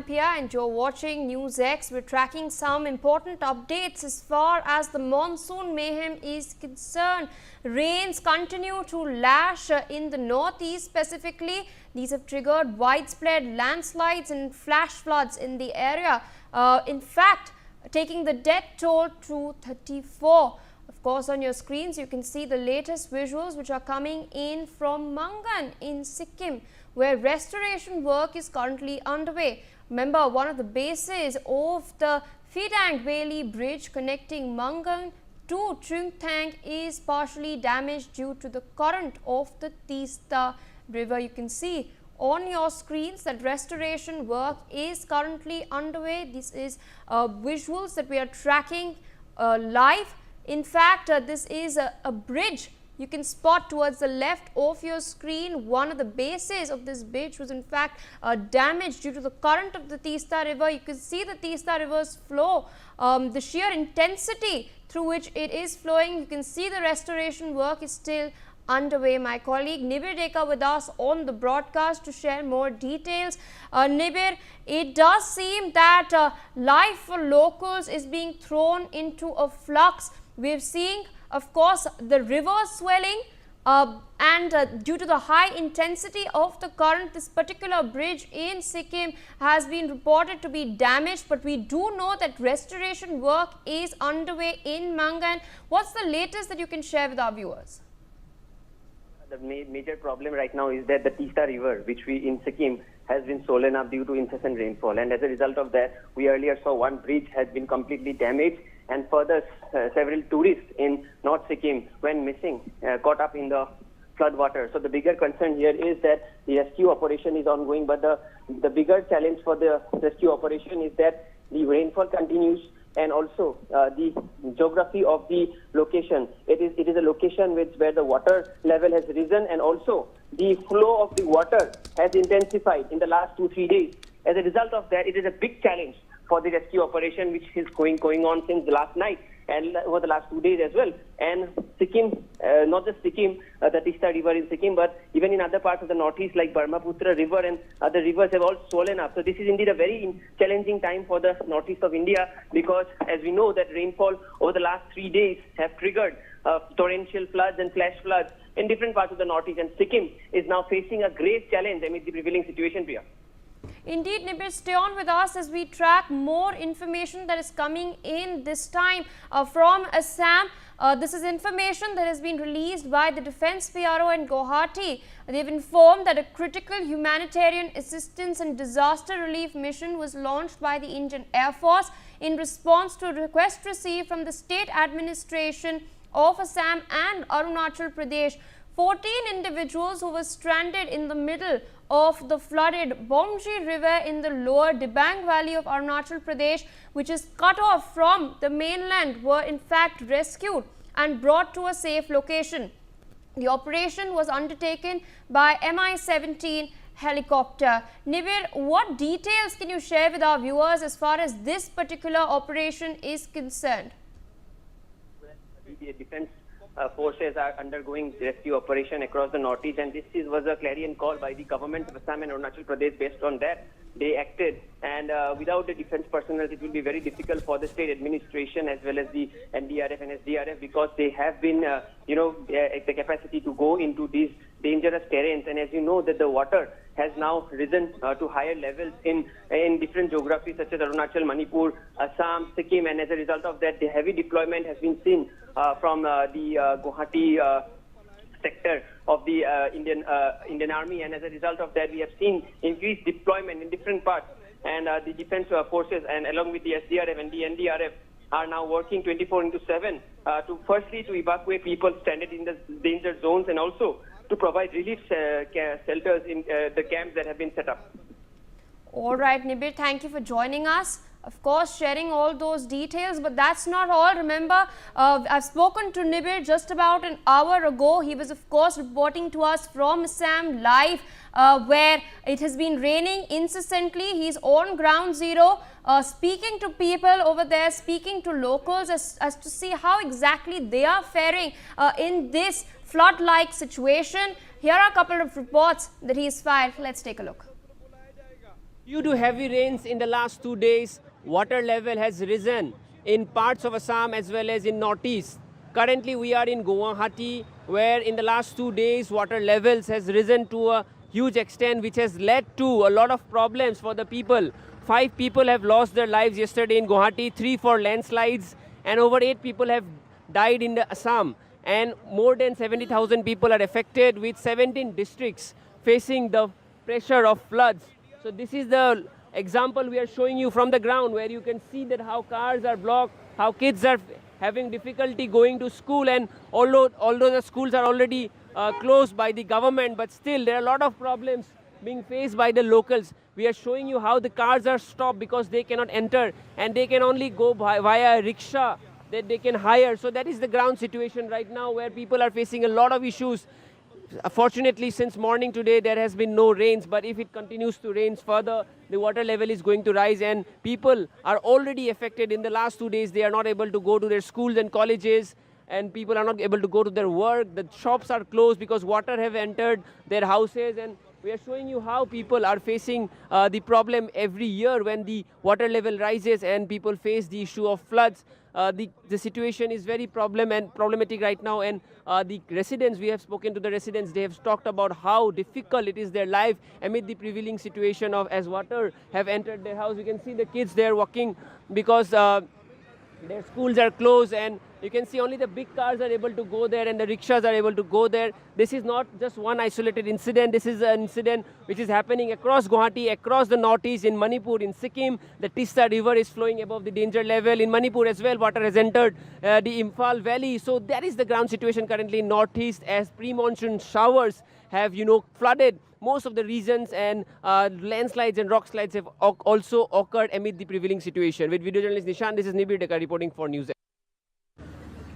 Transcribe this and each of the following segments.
Pia and you're watching NewsX. We're tracking some important updates as far as the monsoon mayhem is concerned. Rains continue to lash in the northeast specifically. These have triggered widespread landslides and flash floods in the area. In fact, taking the death toll to 34. Of course, on your screens, you can see the latest visuals which are coming in from Mangan in Sikkim, where restoration work is currently underway. Remember, one of the bases of the Phidang Valley Bridge connecting Mangan to Chungthang is partially damaged due to the current of the Tista River. You can see on your screens that restoration work is currently underway. This is visuals that we are tracking live. In fact, this is a bridge. You can spot towards the left of your screen. One of the bases of this bridge was in fact damaged due to the current of the Tista River. You can see the Tista River's flow, the sheer intensity through which it is flowing. You can see the restoration work is still underway. My colleague Nibir Deka with us on the broadcast to share more details. Nibir, it does seem that life for locals is being thrown into a flux. We're seeing, of course, the river swelling and due to the high intensity of the current, this particular bridge in Sikkim has been reported to be damaged, but we do know that restoration work is underway in Mangan. What's the latest that you can share with our viewers? The major problem right now is that the Tista River, which we in Sikkim, has been swollen up due to incessant rainfall, and as a result of that, we earlier saw one bridge has been completely damaged, and further several tourists in North Sikkim went missing, caught up in the flood water. So the bigger concern here is that the rescue operation is ongoing, but the bigger challenge for the rescue operation is that the rainfall continues, and also the geography of the location. It is a location where the water level has risen, and also the flow of the water has intensified in the last 2-3 days. As a result of that, it is a big challenge for the rescue operation, which is going on since last night and over the last 2 days as well. And Sikkim, not just Sikkim, the Tista River in Sikkim, but even in other parts of the northeast like Brahmaputra River and other rivers have all swollen up. So this is indeed a very challenging time for the northeast of India, because as we know that rainfall over the last 3 days have triggered torrential floods and flash floods in different parts of the northeast, and Sikkim is now facing a great challenge amid the prevailing situation, Priya. Indeed, Nibir, stay on with us as we track more information that is coming in this time from Assam. This is information that has been released by the Defence PRO in Guwahati. They've informed that a critical humanitarian assistance and disaster relief mission was launched by the Indian Air Force in response to a request received from the state administration of Assam and Arunachal Pradesh. 14 individuals who were stranded in the middle of the flooded Bomji River in the lower Dibang Valley of Arunachal Pradesh, which is cut off from the mainland, were in fact rescued and brought to a safe location. The operation was undertaken by Mi-17 helicopter. Nibir, what details can you share with our viewers as far as this particular operation is concerned? The defense forces are undergoing rescue operation across the northeast, and this was a clarion call by the government of Assam and Arunachal Pradesh. Based on that, they acted, and without the defense personnel, it will be very difficult for the state administration as well as the NDRF and SDRF, because they have been, the capacity to go into these dangerous terrains. And as you know, that the water has now risen to higher levels in different geographies such as Arunachal, Manipur, Assam, Sikkim, and as a result of that, the heavy deployment has been seen from the Guwahati sector of the Indian Army, and as a result of that, we have seen increased deployment in different parts, and the defense forces and along with the SDRF and the NDRF are now working 24/7 to evacuate people stranded in the danger zones, and also to provide relief shelters in the camps that have been set up. All right, Nibir, thank you for joining us. Of course, sharing all those details, but that's not all. Remember, I've spoken to Nibir just about an hour ago. He was, of course, reporting to us from Assam live, where it has been raining incessantly. He's on ground zero, speaking to people over there, speaking to locals as to see how exactly they are faring in this flood-like situation. Here are a couple of reports that he's filed. Let's take a look. Due to heavy rains in the last 2 days, water level has risen in parts of Assam as well as in northeast. Currently we are in Guwahati, where in the last 2 days water levels has risen to a huge extent, which has led to a lot of problems for the people. 5 people have lost their lives yesterday in Guwahati, 3 for landslides, and over 8 people have died in the Assam. And more than 70,000 people are affected, with 17 districts facing the pressure of floods. So this is the example we are showing you from the ground, where you can see that how cars are blocked, how kids are having difficulty going to school, and although the schools are already closed by the government, but still there are a lot of problems being faced by the locals. We are showing you how the cars are stopped because they cannot enter, and they can only go via rickshaw that they can hire. So that is the ground situation right now, where people are facing a lot of issues. Fortunately, since morning today there has been no rains, but if it continues to rain further, the water level is going to rise, and people are already affected. In the last 2 days, they are not able to go to their schools and colleges, and people are not able to go to their work. The shops are closed because water have entered their houses, and we are showing you how people are facing the problem every year when the water level rises and people face the issue of floods. The situation is very problematic right now, and the residents, we have spoken to the residents, they have talked about how difficult it is their life amid the prevailing situation of as water have entered their house. You can see the kids there walking because their schools are closed, and you can see only the big cars are able to go there and the rickshaws are able to go there. This is not just one isolated incident. This is an incident which is happening across Guwahati, across the northeast, in Manipur, in Sikkim. The Tista river is flowing above the danger level. In Manipur as well, water has entered the Imphal valley. So that is the ground situation currently in northeast, as pre-monsoon showers have, flooded most of the regions, and landslides and rock slides have also occurred amid the prevailing situation. With video journalist Nishan, this is Nibir Dekar reporting for NewsX.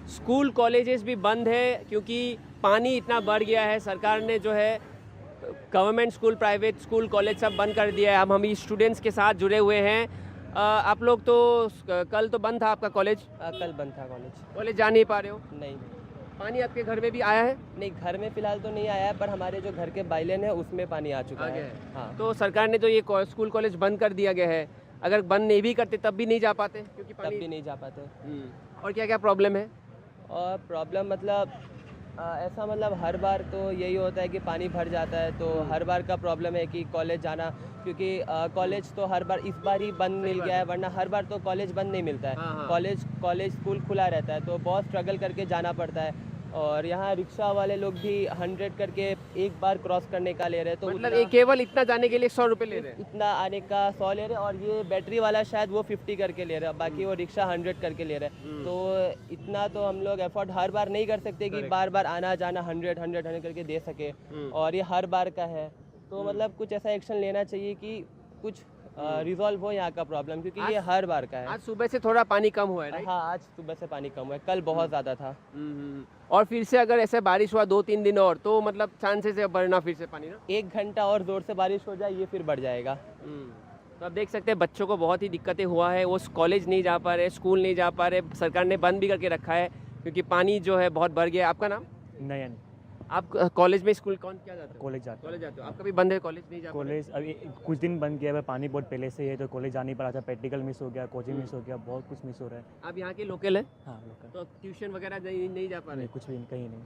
School colleges भी बंद है क्योंकि पानी इतना बढ़ गया है। सरकार ने जो है government school, private school, college सब बंद कर दिया है। हम स्टूडेंट्स के साथ जुड़े हुए हैं। आप लोग तो कल तो बंद था आपका कॉलेज? कल बंद था कॉलेज जा नहीं पा रहे हो? नहीं। पानी आपके घर में भी आया है? नहीं, घर में फिलहाल तो नहीं आया है, पर हमारे जो घर के बाइलेन है उसमें पानी आ चुका है। हाँ। तो सरकार ने तो ये स्कूल कॉलेज बंद कर दिया गया है। अगर बंद नहीं भी करते तब भी नहीं जा पाते, क्योंकि तब भी नहीं जा पाते। और क्या क्या प्रॉब्लम है? और प्रॉब्लम मतलब ऐसा, मतलब हर बार तो यही होता है कि पानी भर जाता है, तो हर बार का प्रॉब्लम है कि कॉलेज जाना, क्योंकि कॉलेज तो हर बार, इस बार ही बंद मिल गया है, वरना हर बार तो कॉलेज बंद नहीं मिलता है। कॉलेज स्कूल खुला रहता है, तो बहुत स्ट्रगल करके जाना पड़ता है। और यहाँ रिक्शा वाले लोग भी 100 करके एक बार क्रॉस करने का ले रहे हैं, तो मतलब केवल इतना जाने के लिए 100 रुपये ले रहे हैं? इतना आने का 100 ले रहे हैं, और ये बैटरी वाला शायद वो 50 करके ले रहे हैं, बाकी वो रिक्शा 100 करके ले रहे हैं। तो इतना तो हम लोग एफर्ट हर बार नहीं कर सकते कि बार बार आना जाना 100 करके दे सके, और ये हर बार का है। तो मतलब कुछ ऐसा एक्शन लेना चाहिए कि कुछ रिजॉल्व हो यहाँ का प्रॉब्लम, क्योंकि ये हर बार का है। आज सुबह से थोड़ा पानी कम हुआ है? हाँ, आज सुबह से पानी कम हुआ है, कल बहुत ज़्यादा था। और फिर से अगर ऐसे बारिश हुआ 2-3 दिन और, तो मतलब चांसेस है बढ़ना फिर से पानी ना? 1 घंटा और जोर से बारिश हो जाए, ये फिर बढ़ जाएगा। तो आप देख सकते हैं बच्चों को बहुत ही दिक्कतें हुआ है। वो कॉलेज नहीं जा पा रहे, स्कूल नहीं जा पा रहे, सरकार ने बंद भी करके रखा है क्योंकि पानी जो है बहुत बढ़ गया है। आपका नाम? नयन। आप कॉलेज में, स्कूल कौन क्या जाते हो? कॉलेज जाते हो। आपका भी बंद है, कॉलेज नहीं जा? कॉलेज अभी कुछ दिन बंद किया है, पानी बहुत पहले से है, तो कॉलेज जा नहीं पा रहा था। प्रैक्टिकल मिस हो गया, कोचिंग मिस हो गया, बहुत कुछ मिस हो रहा है। आप यहाँ के लोकल है? हाँ, लोकल। तो ट्यूशन वगैरह नहीं जा पा रहे? कुछ भी कहीं नहीं।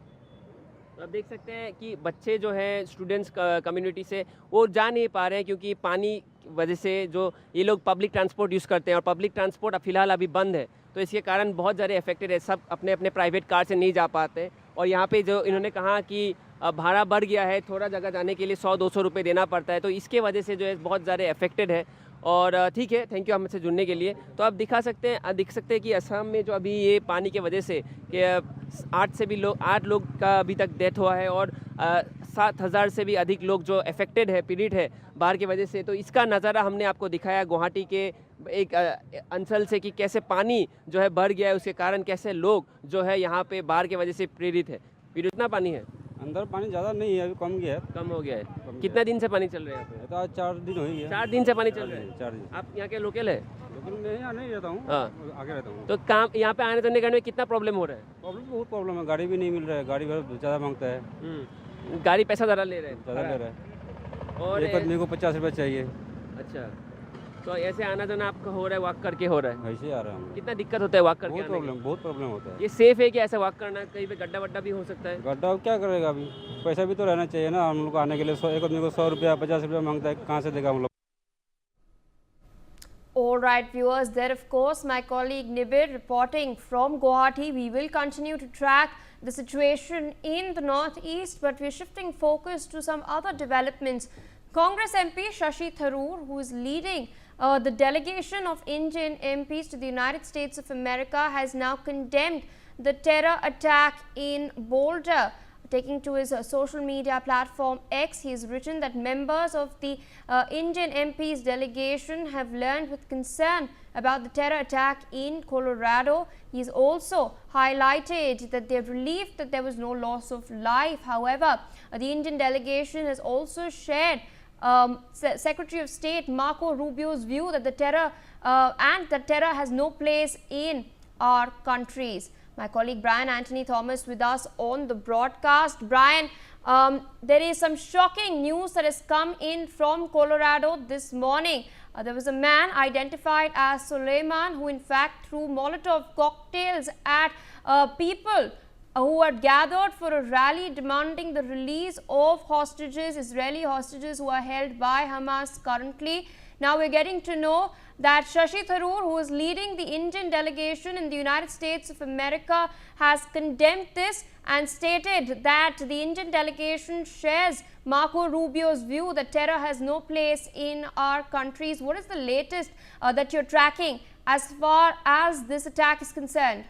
तो आप देख सकते हैं कि बच्चे जो हैं स्टूडेंट्स कम्युनिटी से, वो जा नहीं पा रहे हैं क्योंकि पानी वजह से जो ये लोग पब्लिक ट्रांसपोर्ट यूज़ करते हैं, और पब्लिक ट्रांसपोर्ट फिलहाल अभी बंद है, तो इसके कारण बहुत ज़्यादा अफेक्टेड है। सब अपने अपने प्राइवेट कार से नहीं जा पाते, और यहाँ पे जो इन्होंने कहा कि भाड़ा बढ़ गया है, थोड़ा जगह जाने के लिए 100-200 रुपये देना पड़ता है, तो इसके वजह से जो है बहुत ज़्यादा अफेक्टेड है। और ठीक है, थैंक यू हमसे जुड़ने के लिए। तो आप दिख सकते हैं कि असम में जो अभी ये पानी के वजह से कि 8 लोग का अभी तक डेथ हुआ है, और 7,000 से भी अधिक लोग जो अफेक्टेड है, पीड़ित है बाढ़ की वजह से। तो इसका नज़ारा हमने आपको दिखाया गुवाहाटी के एक अंचल से कि कैसे पानी जो है बढ़ गया है, उसके कारण कैसे लोग जो है यहाँ पे बाढ़ की वजह से प्रेरित है। फिर इतना पानी है अंदर, पानी ज़्यादा नहीं है, अभी कम हो गया है। कितना दिन से पानी चल रहा है? तो आज 4 दिन हो गया। 4 दिन से पानी चल रहा है? 4 दिन। आप यहाँ के लोकल है? लेकिन मैं यहाँ नहीं रहता हूँ, आगे रहता हूँ। तो काम यहाँ पे आने जाने में कितना प्रॉब्लम हो रहा है? बहुत प्रॉब्लम है, गाड़ी भी नहीं मिल रहा है, गाड़ी बहुत ज़्यादा मांगता है। गाड़ी पैसा ज़्यादा ले रहे हैं? ज़्यादा ले रहा है, और एक आदमी को 50 रुपये चाहिए। अच्छा, तो ऐसे आना जाना आपका हो रहा है, वॉक करके हो रहा है? ऐसे ही आ रहे हैं हम। कितना दिक्कत होता है वॉक करके आने में? बहुत प्रॉब्लम होता है। ये सेफ है क्या ऐसा वॉक करना? कहीं पे गड्ढा वड्ढा भी हो सकता है? गड्ढा क्या करेगा अभी, पैसा भी तो रहना चाहिए ना हम लोग को आने के लिए। एक आदमी को 100 रुपया 50 रुपया मांगता है, कहाँ से देगा हम लोग? All right, viewers, there of course my colleague Nibir reporting from Guwahati. We will continue to track the situation in the northeast, but we are shifting focus to some other developments. Congress MP Shashi Tharoor, who is leading the delegation of Indian MPs to the United States of America, has now condemned the terror attack in Boulder. Taking to his social media platform X, he has written that members of the Indian MP's delegation have learned with concern about the terror attack in Colorado. He has also highlighted that they are relieved that there was no loss of life. However, the Indian delegation has also shared Secretary of State Marco Rubio's view that the terror has no place in our countries. My colleague Brian Anthony Thomas with us on the broadcast. Brian, there is some shocking news that has come in from Colorado this morning. There was a man identified as Suleiman who in fact threw Molotov cocktails at people who had gathered for a rally demanding the release of hostages, Israeli hostages who are held by Hamas currently. Now we're getting to know that Shashi Tharoor, who is leading the Indian delegation in the United States of America, has condemned this and stated that the Indian delegation shares Marco Rubio's view that terror has no place in our countries. What is the latest that you're tracking as far as this attack is concerned?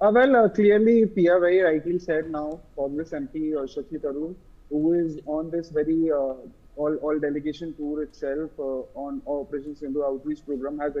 Clearly, Pia very rightly said now, Congress MP Shashi Tharoor, who is on this very all delegation tour itself on Operation Sindhu outreach program, has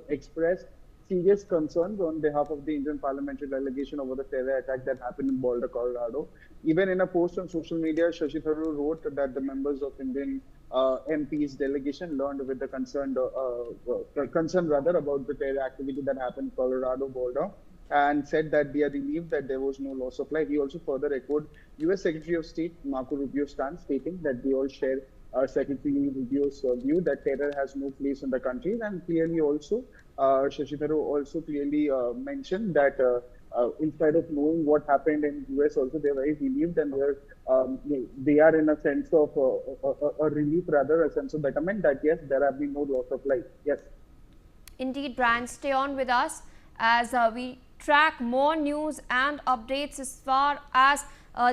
expressed serious concerns on behalf of the Indian parliamentary delegation over the terror attack that happened in Boulder, Colorado. Even in a post on social media, Shashi Tharoor wrote that the members of Indian MP's delegation learned with the concern about the terror activity that happened in Colorado, Boulder, and said that they are relieved that there was no loss of life. He also further echoed U.S. Secretary of State Marco Rubio's stance, stating that they all share Secretary Rubio's view that terror has no place in the country. And clearly also, Shashi Tharoor also clearly mentioned that in spite of knowing what happened in US also, they're very relieved and they are in a sense of a relief, rather a sense of betterment that yes, there have been no loss of life. Yes. Indeed, Brian, stay on with us as we track more news and updates as far as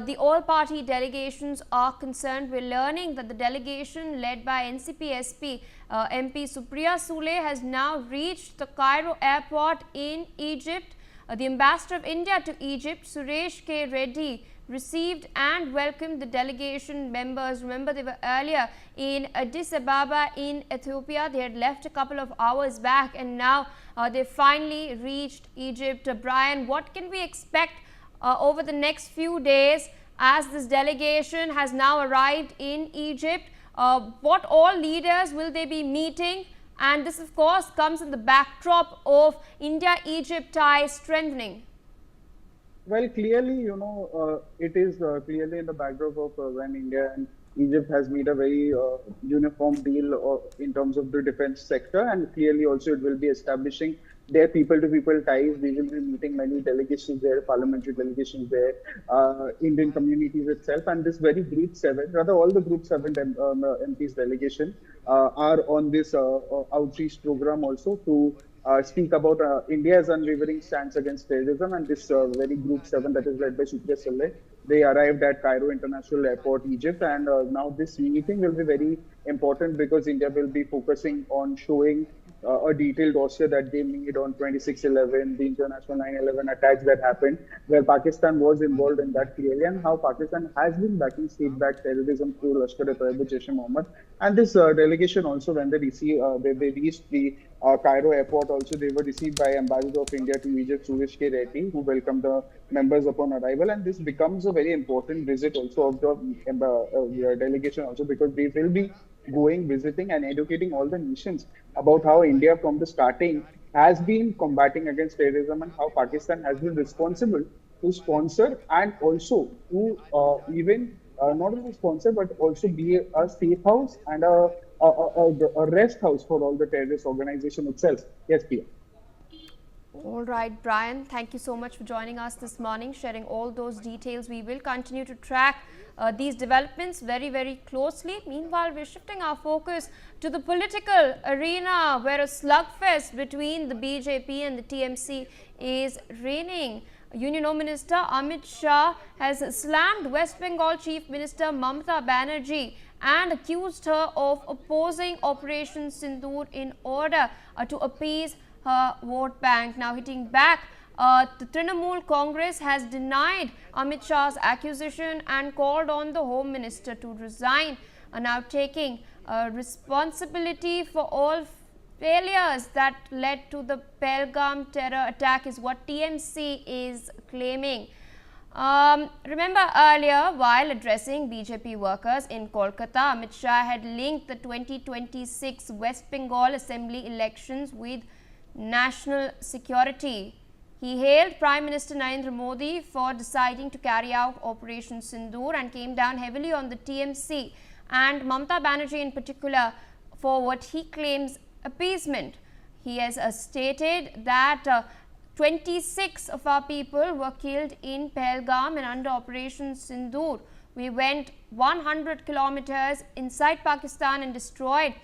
the all-party delegations are concerned. We're learning that the delegation led by NCP-SP MP Supriya Sule has now reached the Cairo airport in Egypt. The ambassador of India to Egypt, Suresh K. Reddy, received and welcomed the delegation members. Remember, they were earlier in Addis Ababa in Ethiopia. They had left a couple of hours back and now they finally reached Egypt. Brian, what can we expect over the next few days as this delegation has now arrived in Egypt? What all leaders will they be meeting? And this of course comes in the backdrop of India-Egypt ties strengthening. Well, clearly, it is clearly in the backdrop of when India and Egypt has made a very uniform deal in terms of the defense sector, and clearly also it will be establishing their people-to-people ties. We will be meeting many delegations there, parliamentary delegations there, Indian communities itself, and this very Group 7, rather all the Group 7 MPs delegation are on this outreach program also to speak about India's unwavering stance against terrorism, and this very Group 7 that is led by Supriya Sule. They arrived at Cairo International Airport, Egypt, and now this meeting will be very important because India will be focusing on showing a detailed dossier that they made on 26/11, the international 9/11 attacks that happened, where Pakistan was involved in that clearly, and how Pakistan has been backing state-backed terrorism through Lashkar-e-Taiba, Jaish-e-Mohammed. And this delegation also, when they reached the Cairo airport, also they were received by Ambassador of India to Egypt, Suresh K. Reddy, who welcomed the members upon arrival. And this becomes a very important visit also of the delegation also, because they will be going, visiting and educating all the nations about how India from the starting has been combating against terrorism and how Pakistan has been responsible to sponsor and also to even not only sponsor but also be a safe house and a a rest house for all the terrorist organization itself. Yes, Pia. All right, Brian, thank you so much for joining us this morning, sharing all those details. We will continue to track these developments very, very closely. Meanwhile, we're shifting our focus to the political arena, where a slugfest between the BJP and the TMC is reigning. Union Home Minister Amit Shah has slammed West Bengal Chief Minister Mama Banerjee and accused her of opposing Operation Sindoor in order to appease her vote bank. Now hitting back, the Trinamool Congress has denied Amit Shah's accusation and called on the Home Minister to resign, now taking responsibility for all failures that led to the Pahalgam terror attack is what TMC is claiming. Remember earlier, while addressing BJP workers in Kolkata, Amit Shah had linked the 2026 West Bengal Assembly elections with national security. He hailed Prime Minister Narendra Modi for deciding to carry out Operation Sindoor and came down heavily on the TMC and Mama Banerjee in particular for what he claims appeasement. He has stated that 26 of our people were killed in Pahalgam and under Operation Sindoor. We went 100 kilometers inside Pakistan and destroyed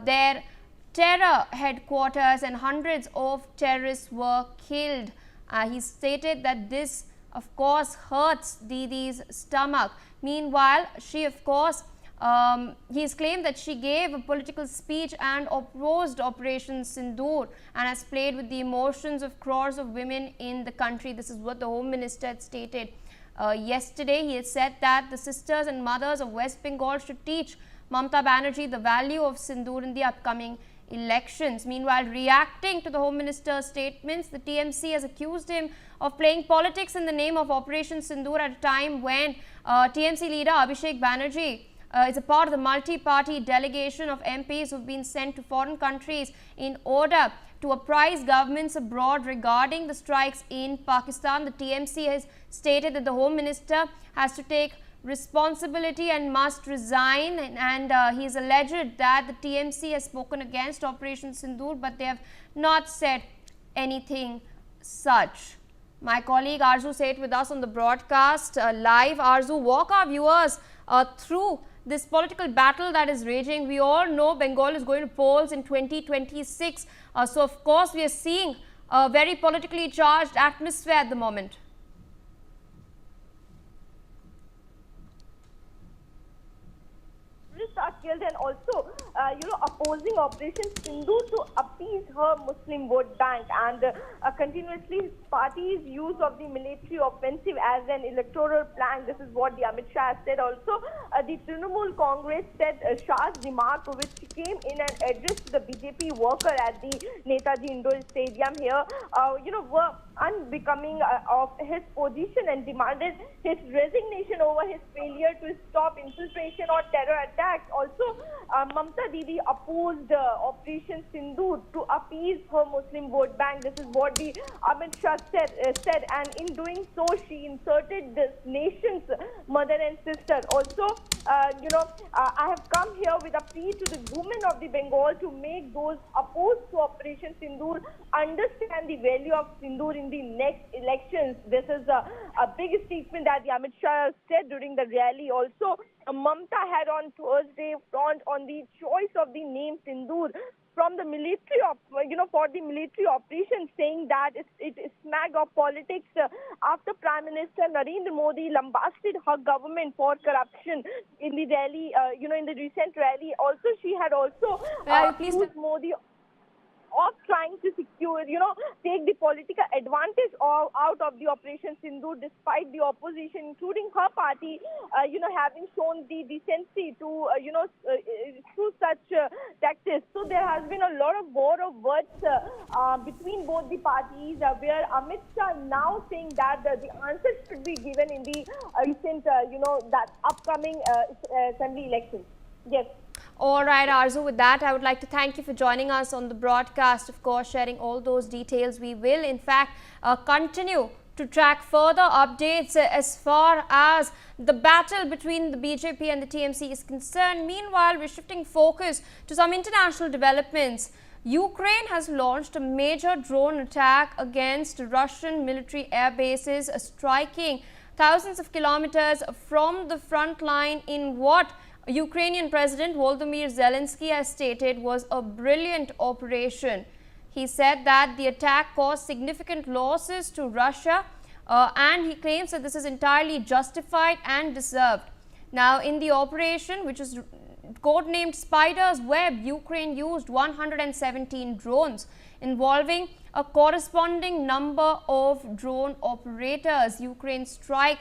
their terror headquarters and hundreds of terrorists were killed. He stated that this of course hurts Didi's stomach. Meanwhile, she of course he's claimed that she gave a political speech and opposed Operation Sindoor and has played with the emotions of crores of women in the country. This is what the Home Minister had stated yesterday. He had said that the sisters and mothers of West Bengal should teach Mama Banerjee the value of Sindoor in the upcoming elections. Meanwhile, reacting to the Home Minister's statements, the TMC has accused him of playing politics in the name of Operation Sindoor at a time when TMC leader Abhishek Banerjee is a part of the multi-party delegation of MPs who have been sent to foreign countries in order to apprise governments abroad regarding the strikes in Pakistan. The TMC has stated that the Home Minister has to take responsibility and must resign, and he has alleged that the TMC has spoken against Operation Sindoor, but they have not said anything such. My colleague Arzu Seth with us on the broadcast live. Arzu, walk our viewers through this political battle that is raging. We all know Bengal is going to polls in 2026. So, of course, we are seeing a very politically charged atmosphere at the moment. Are killed and also opposing Operation Sindoor to appease her Muslim vote bank, and continuously his party's use of the military offensive as an electoral plan. This is what the Amit Shah said. Also, the Trinamool Congress said Shah's remark, which came in an address to the BJP worker at the Netaji Indoor Stadium here, were unbecoming of his position and demanded his resignation over his failure to stop infiltration or terror attacks. Also, Mamta Didi opposed Operation Sindoor to appease her Muslim vote bank. This is what the Amit Shah said, and in doing so, she inserted this nation's mother and sister. Also, I have come here with a plea to the women of the Bengal to make those opposed to Operation Sindoor understand the value of Sindoor in the next elections. This is a big statement that the Amit Shah said during the rally. Also, Mamta had on Thursday front on the choice of the name Sindoor from the military for the military operation, saying that it is smack of politics after Prime Minister Narendra Modi lambasted her government for corruption in the rally, in the recent rally. Also, she had also accused Modi of trying to secure, take the political advantage out of the Operation Sindoor, despite the opposition, including her party, having shown the decency to, through such tactics. So there has been a lot of war of words between both the parties, where Amit Shah now saying that the answer should be given in the recent, that upcoming assembly elections. Yes. All right, Arzu, with that, I would like to thank you for joining us on the broadcast, of course, sharing all those details. We will, in fact, continue to track further updates as far as the battle between the BJP and the TMC is concerned. Meanwhile, we're shifting focus to some international developments. Ukraine has launched a major drone attack against Russian military air bases, striking thousands of kilometers from the front line in what Ukrainian President Volodymyr Zelensky has stated was a brilliant operation. He said that the attack caused significant losses to Russia and he claims that this is entirely justified and deserved. Now, in the operation, which is codenamed Spider's Web, Ukraine used 117 drones involving a corresponding number of drone operators. Ukraine's strike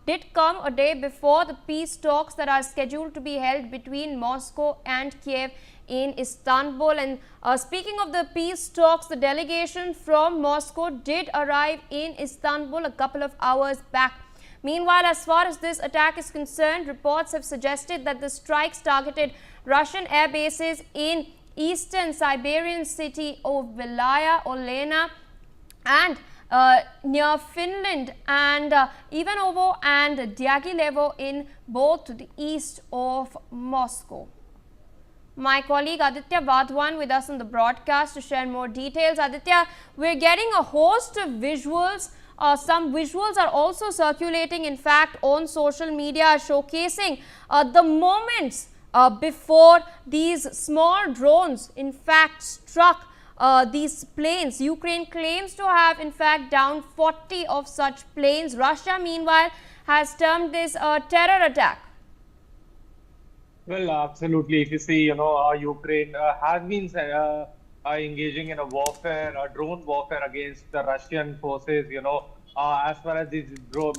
did come a day before the peace talks that are scheduled to be held between Moscow and Kiev in Istanbul. And speaking of the peace talks, the delegation from Moscow did arrive in Istanbul a couple of hours back. Meanwhile, as far as this attack is concerned, reports have suggested that the strikes targeted Russian air bases in eastern Siberian city of Vilaya, Olena and near Finland and Ivanovo and Diaghilevo in both the east of Moscow. My colleague Aditya Vadwan with us on the broadcast to share more details. Aditya, we're getting a host of visuals. Some visuals are also circulating, in fact, on social media showcasing the moments before these small drones, in fact, struck these planes. Ukraine claims to have, in fact, downed 40 of such planes. Russia, meanwhile, has termed this a terror attack. Well, absolutely. If you see, Ukraine has been engaging in a warfare, a drone warfare against the Russian forces. As far as this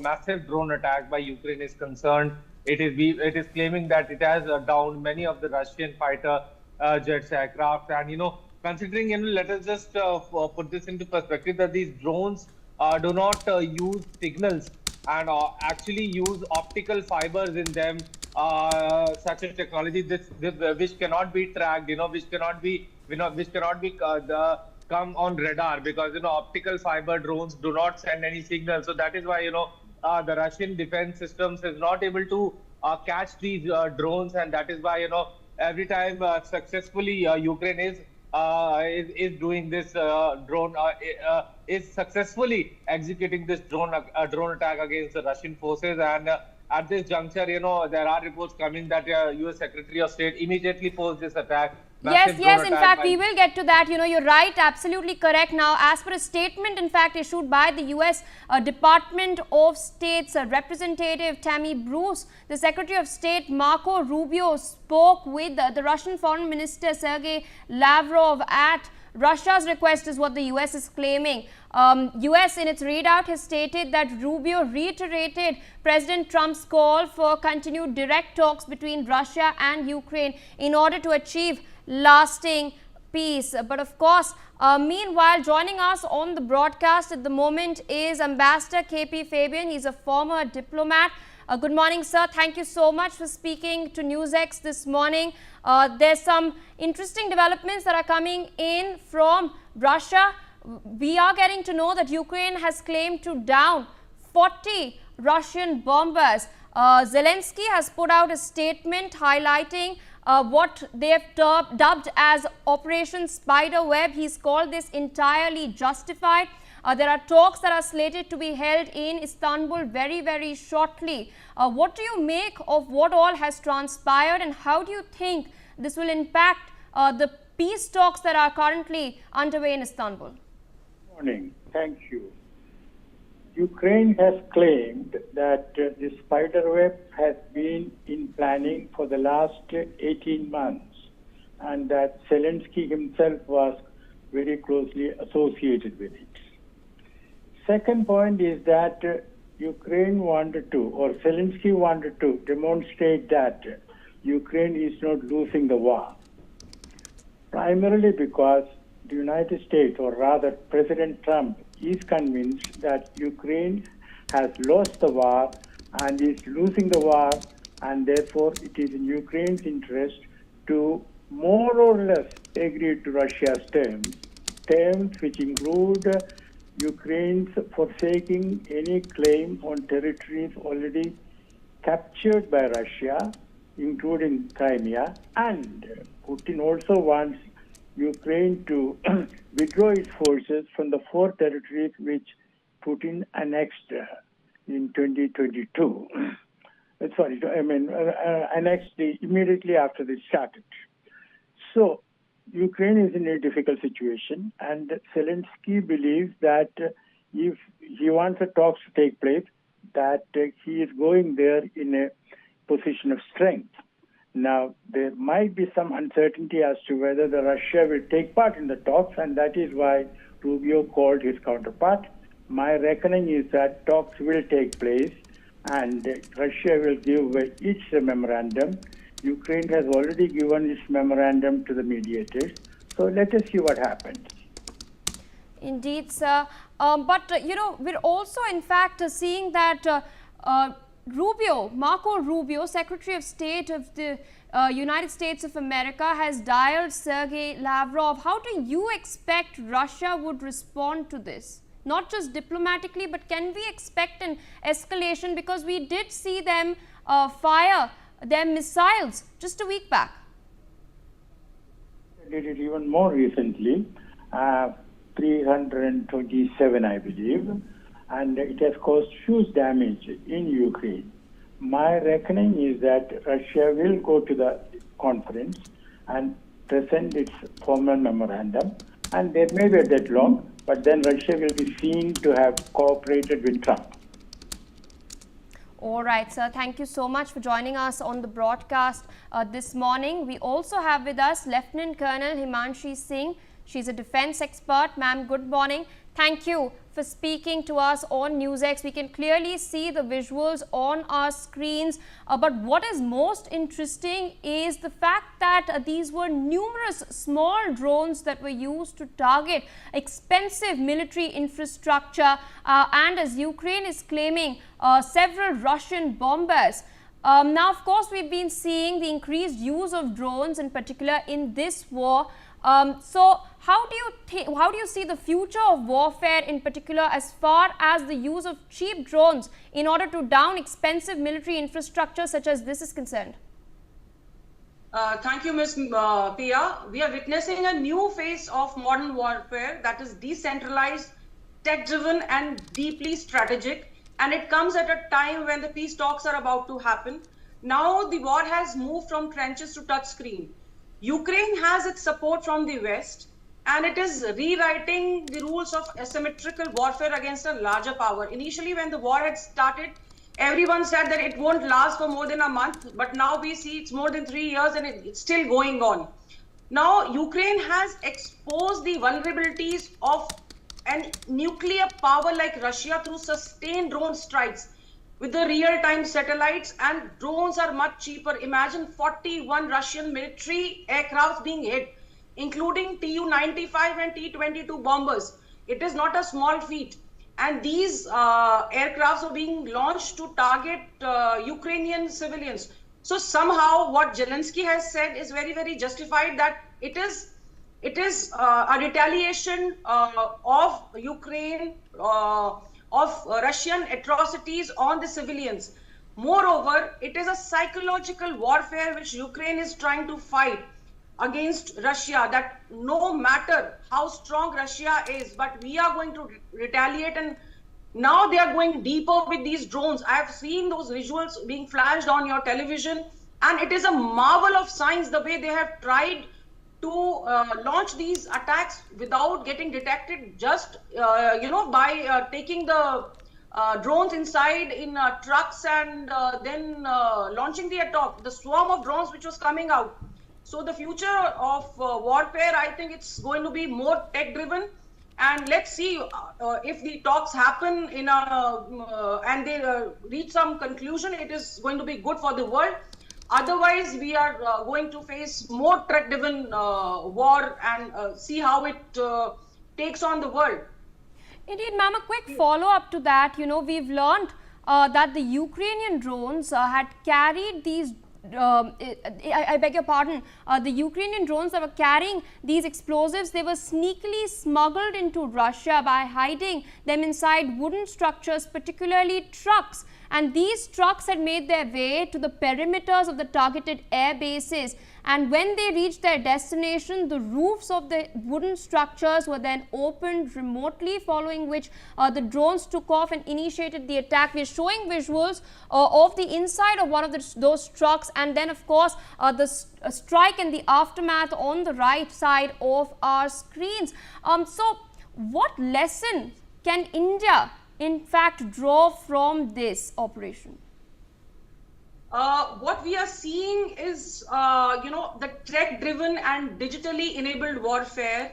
massive drone attack by Ukraine is concerned, it is claiming that it has downed many of the Russian fighter jets, aircraft, and considering, let us just put this into perspective that these drones do not use signals and actually use optical fibers in them. Such a technology which cannot be tracked, which cannot be come on radar, because optical fiber drones do not send any signal. So that is why the Russian defense systems is not able to catch these drones, and that is why every time successfully Ukraine is doing this is successfully executing this drone attack against the Russian forces. And at this juncture, there are reports coming that U.S. Secretary of State immediately posed this attack. Yes, in fact, we will get to that. You're right, absolutely correct. Now, as per a statement, in fact, issued by the U.S. Department of State's Representative Tammy Bruce, the Secretary of State Marco Rubio spoke with the Russian Foreign Minister Sergey Lavrov at Russia's request, is what the U.S. is claiming. U.S. in its readout has stated that Rubio reiterated President Trump's call for continued direct talks between Russia and Ukraine in order to achieve lasting peace. But of course, meanwhile, joining us on the broadcast at the moment is Ambassador KP Fabian. He's a former diplomat. Good morning, sir. Thank you so much for speaking to NewsX this morning. There's some interesting developments that are coming in from Russia. We are getting to know that Ukraine has claimed to down 40 Russian bombers. Zelensky has put out a statement highlighting what they have dubbed as Operation Spiderweb. He's called this entirely justified. There are talks that are slated to be held in Istanbul very, very shortly. What do you make of what all has transpired, and how do you think this will impact the peace talks that are currently underway in Istanbul? Good morning. Thank you. Ukraine has claimed that the spiderweb has been in planning for the last 18 months and that Zelensky himself was very closely associated with it. Second point is that Ukraine wanted to, or Zelensky wanted to, demonstrate that Ukraine is not losing the war, primarily because the United States, or rather President Trump, is convinced that Ukraine has lost the war and is losing the war, and therefore it is in Ukraine's interest to more or less agree to Russia's terms which include Ukraine's forsaking any claim on territories already captured by Russia, including Crimea, and Putin also wants Ukraine to withdraw its forces from the 4 territories which Putin annexed in 2022. Annexed immediately after this started. So, Ukraine is in a difficult situation, and Zelensky believes that if he wants the talks to take place, that he is going there in a position of strength. Now, there might be some uncertainty as to whether the Russia will take part in the talks, and that is why Rubio called his counterpart. My reckoning is that talks will take place, and Russia will give its memorandum. Ukraine has already given its memorandum to the mediators. So let us see what happens. Indeed, sir. But we're also, in fact, seeing that Marco Rubio, Secretary of State of the United States of America, has dialed Sergey Lavrov. How do you expect Russia would respond to this? Not just diplomatically, but can we expect an escalation? Because we did see them fire their missiles just a week back. They did it even more recently, 327, I believe, and it has caused huge damage in Ukraine. My reckoning is that Russia will go to the conference and present its formal memorandum, and there may be a deadlock, but then Russia will be seen to have cooperated with Trump. All right, sir. Thank you so much for joining us on the broadcast this morning. We also have with us Lieutenant Colonel Himanshi Singh. She's a defense expert. Ma'am, good morning. Thank you for speaking to us on NewsX. We can clearly see the visuals on our screens. But what is most interesting is the fact that these were numerous small drones that were used to target expensive military infrastructure. And as Ukraine is claiming, several Russian bombers. Now, of course, we've been seeing the increased use of drones in particular in this war. So how do you see the future of warfare in particular as far as the use of cheap drones in order to down expensive military infrastructure such as this is concerned? Thank you, Ms. Pia. We are witnessing a new phase of modern warfare that is decentralized, tech-driven and deeply strategic, and it comes at a time when the peace talks are about to happen. Now the war has moved from trenches to touchscreen. Ukraine has its support from the West, and it is rewriting the rules of asymmetrical warfare against a larger power. Initially, when the war had started, everyone said that it won't last for more than a month, but now we see it's more than 3 years and it's still going on. Now, Ukraine has exposed the vulnerabilities of a nuclear power like Russia through sustained drone strikes. With the real-time satellites, and drones are much cheaper. Imagine 41 Russian military aircrafts being hit, including Tu-95 and T-22 bombers. It is not a small feat. And these aircrafts are being launched to target Ukrainian civilians. So somehow what Zelensky has said is very, very justified, that it is a retaliation of Ukraine, of Russian atrocities on the civilians. Moreover, it is a psychological warfare which Ukraine is trying to fight against Russia, that no matter how strong Russia is, but we are going to retaliate. And now they are going deeper with these drones. I have seen those visuals being flashed on your television, and it is a marvel of science the way they have tried to launch these attacks without getting detected, just by taking the drones inside in trucks and then launching the attack, the swarm of drones which was coming out. So the future of warfare, I think it's going to be more tech driven, and let's see if the talks happen in and they reach some conclusion. It is going to be good for the world. Otherwise, we are going to face more threat-driven war and see how it takes on the world. Indeed, ma'am, a quick follow-up to that. We've learned that the Ukrainian drones had carried these I beg your pardon, the Ukrainian drones that were carrying these explosives, they were sneakily smuggled into Russia by hiding them inside wooden structures, particularly trucks. And these trucks had made their way to the perimeters of the targeted air bases. And when they reached their destination, the roofs of the wooden structures were then opened remotely, following which the drones took off and initiated the attack. We're showing visuals of the inside of one of those trucks, and then of course the strike and the aftermath on the right side of our screens. So what lesson can India in fact draw from this operation? What we are seeing is, the tech-driven and digitally enabled warfare.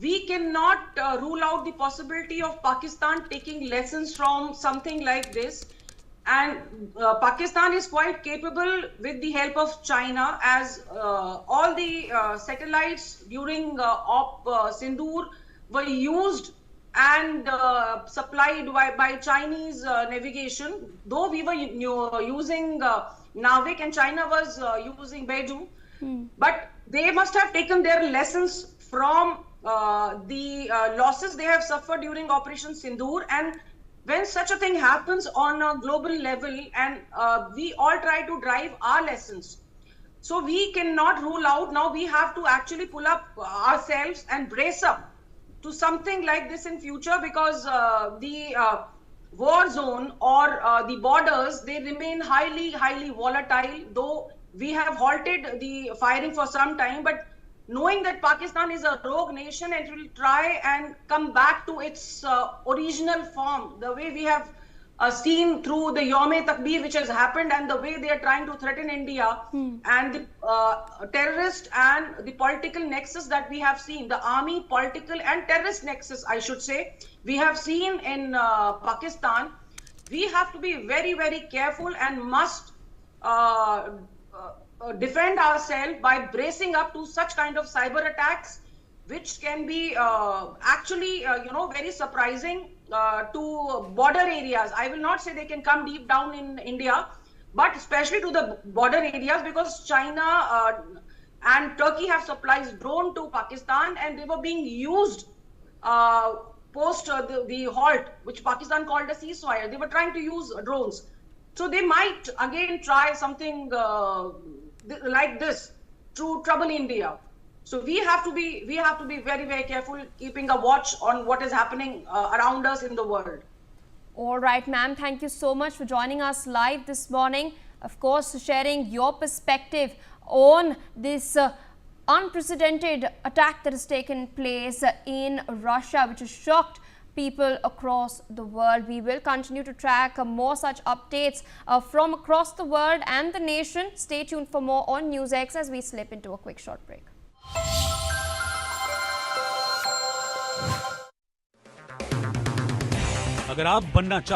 We cannot rule out the possibility of Pakistan taking lessons from something like this. And Pakistan is quite capable with the help of China, as all the satellites during Op Sindoor were used and supplied by Chinese navigation. Though we were using Navik and China was using Beidou, but they must have taken their lessons from the losses they have suffered during Operation Sindoor. And when such a thing happens on a global level, and we all try to drive our lessons, so we cannot rule out. Now we have to actually pull up ourselves and brace up to something like this in future, because the war zone or the borders, they remain highly volatile. Though we have halted the firing for some time, but knowing that Pakistan is a rogue nation and will try and come back to its original form, the way we have seen through the Yom-e-Takbir which has happened, and the way they are trying to threaten India, and the terrorist and the political nexus that we have seen, the army, political and terrorist nexus, I should say, we have seen in Pakistan. We have to be very careful and must defend ourselves by bracing up to such kind of cyber attacks, which can be actually, very surprising to border areas. I will not say they can come deep down in India, but especially to the border areas, because China and Turkey have supplied drone to Pakistan, and they were being used post the halt, which Pakistan called a ceasefire. They were trying to use drones. So they might again try something like this to trouble India. So we have to be very careful, keeping a watch on what is happening around us in the world. All right, ma'am, thank you so much for joining us live this morning. Of course, sharing your perspective on this unprecedented attack that has taken place in Russia, which has shocked people across the world. We will continue to track more such updates from across the world and the nation. Stay tuned for more on NewsX as we slip into a quick short break. अगर आप बनना चाहते